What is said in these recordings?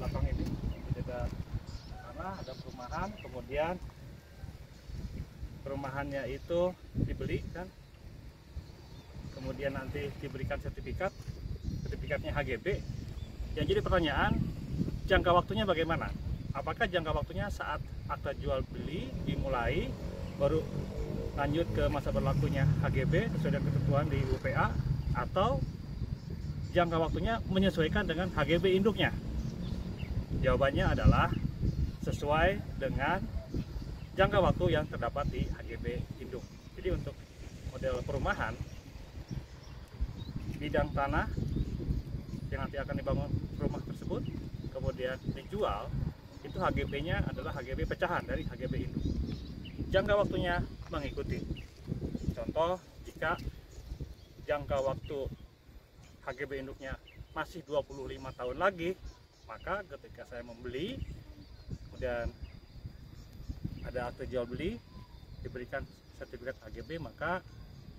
belakang ini. Jadi ada tanah, ada perumahan, kemudian perumahannya itu dibeli kan, kemudian nanti diberikan sertifikatnya HGB. Yang jadi pertanyaan, jangka waktunya bagaimana? Apakah jangka waktunya saat akta jual beli dimulai baru lanjut ke masa berlakunya HGB sesuai dengan ketentuan di UPA, atau jangka waktunya menyesuaikan dengan HGB induknya? Jawabannya adalah sesuai dengan jangka waktu yang terdapat di HGB induk. Jadi untuk model perumahan, bidang tanah yang nanti akan dibangun rumah tersebut kemudian dijual, itu HGB-nya adalah HGB pecahan dari HGB induk. Jangka waktunya mengikuti. Contoh, jika jangka waktu HGB induknya masih 25 tahun lagi, maka ketika saya membeli, kemudian ada akte jual beli, diberikan sertifikat HGB, maka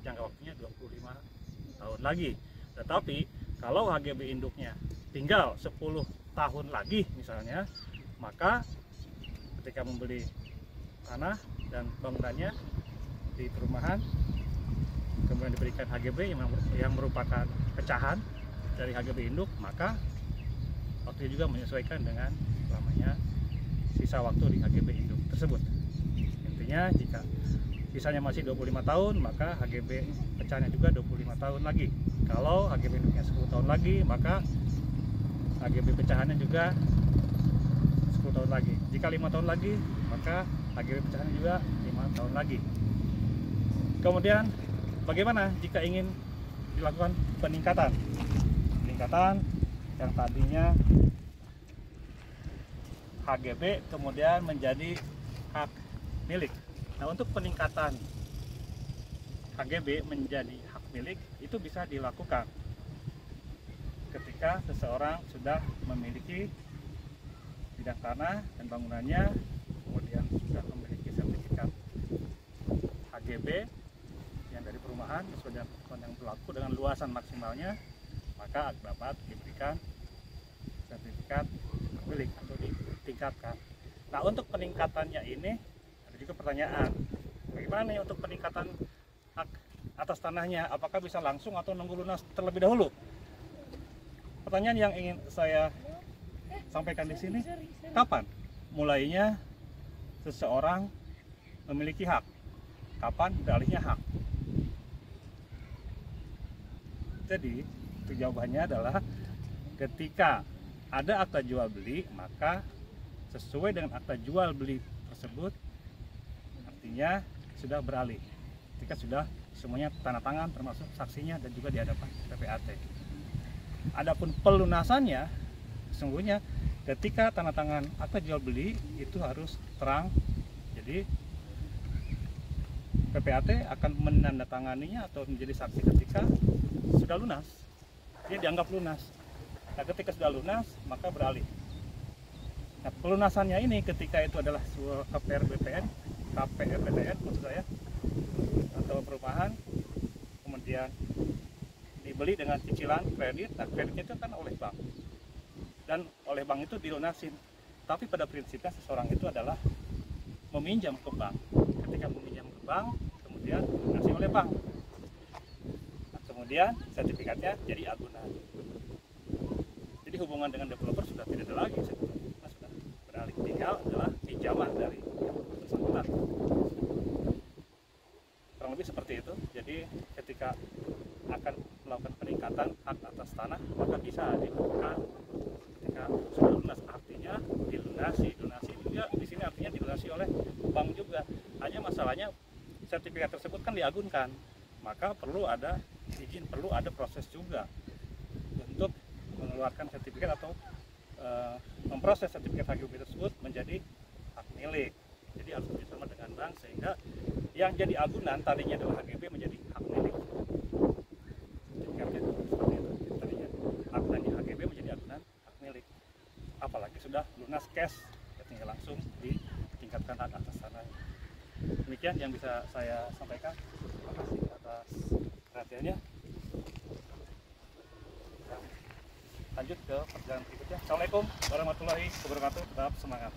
jangka waktunya 25 tahun lagi. Tetapi kalau HGB induknya tinggal 10 tahun lagi misalnya, maka ketika membeli tanah dan bangunannya di perumahan, kemudian diberikan HGB yang merupakan pecahan dari HGB induk, maka waktunya juga menyesuaikan dengan lamanya sisa waktu di HGB induk tersebut. Intinya, jika sisanya masih 25 tahun, maka HGB pecahannya juga 25 tahun lagi. Kalau HGB induknya 10 tahun lagi, maka HGB pecahannya juga 10 tahun lagi. Jika 5 tahun lagi, maka HGB pecahannya juga 5 tahun lagi. Kemudian bagaimana jika ingin dilakukan peningkatan? Peningkatan yang tadinya HGB kemudian menjadi hak milik. Nah, untuk peningkatan HGB menjadi hak milik itu bisa dilakukan ketika seseorang sudah memiliki bidang tanah dan bangunannya, kemudian sudah memiliki sertifikat HGB yang dari perumahan sesuai dengan ketentuan yang berlaku dengan luasan maksimalnya, maka dapat diberikan sertifikat hak milik atau ditingkatkan. Nah, untuk peningkatannya ini ada juga pertanyaan, bagaimana nih untuk peningkatan hak atas tanahnya? Apakah bisa langsung atau nunggu lunas terlebih dahulu? Pertanyaan yang ingin saya sampaikan di sini, kapan mulainya seseorang memiliki hak? Kapan beralihnya hak? Jadi, jawabannya adalah ketika ada akta jual beli, maka sesuai dengan akta jual beli tersebut, artinya sudah beralih. Ketika sudah semuanya tanda tangan termasuk saksinya dan juga di hadapan PPAT. Adapun pelunasannya, sesungguhnya ketika tanda tangan akta jual beli itu harus terang. Jadi PPAT akan menandatanganinya atau menjadi saksi ketika sudah lunas. Dia dianggap lunas. Nah, ketika sudah lunas, maka beralih. Nah, pelunasannya ini ketika itu adalah KPR BPN, maksud saya, atau perumahan, kemudian dibeli dengan cicilan kredit. Nah, kreditnya itu kan oleh bank, dan oleh bank itu dilunasin. Tapi pada prinsipnya seseorang itu adalah meminjam ke bank. Ketika meminjam ke bank, kemudian dilunasi oleh bank. Nah, kemudian sertifikatnya jadi agunan. Jadi hubungan dengan developer sudah tidak ada lagi, sebetulnya sudah beralih, tinggal adalah pinjaman dari yang bersangkutan. Kurang lebih seperti itu. Jadi ketika akan melakukan peningkatan hak atas tanah, maka bisa dilakukan ketika sudah lunas, artinya dilunasi juga di sini artinya dilunasi oleh bank juga. Hanya masalahnya sertifikat tersebut kan diagunkan, maka perlu ada izin, perlu ada proses juga untuk mengeluarkan sertifikat atau memproses sertifikat HGB tersebut menjadi hak milik. Jadi harus bersama dengan bank sehingga yang jadi agunan tadinya adalah HGB menjadi hak milik. Sertifikatnya seperti itu. Tadinya agunannya HGB menjadi agunan hak milik. Apalagi sudah lunas cash, ya tinggal langsung ditingkatkan hak atas tanah. Demikian yang bisa saya sampaikan. Terima kasih atas perhatiannya. lanjut ke perjalanan berikutnya. Assalamualaikum warahmatullahi wabarakatuh. Tetap semangat.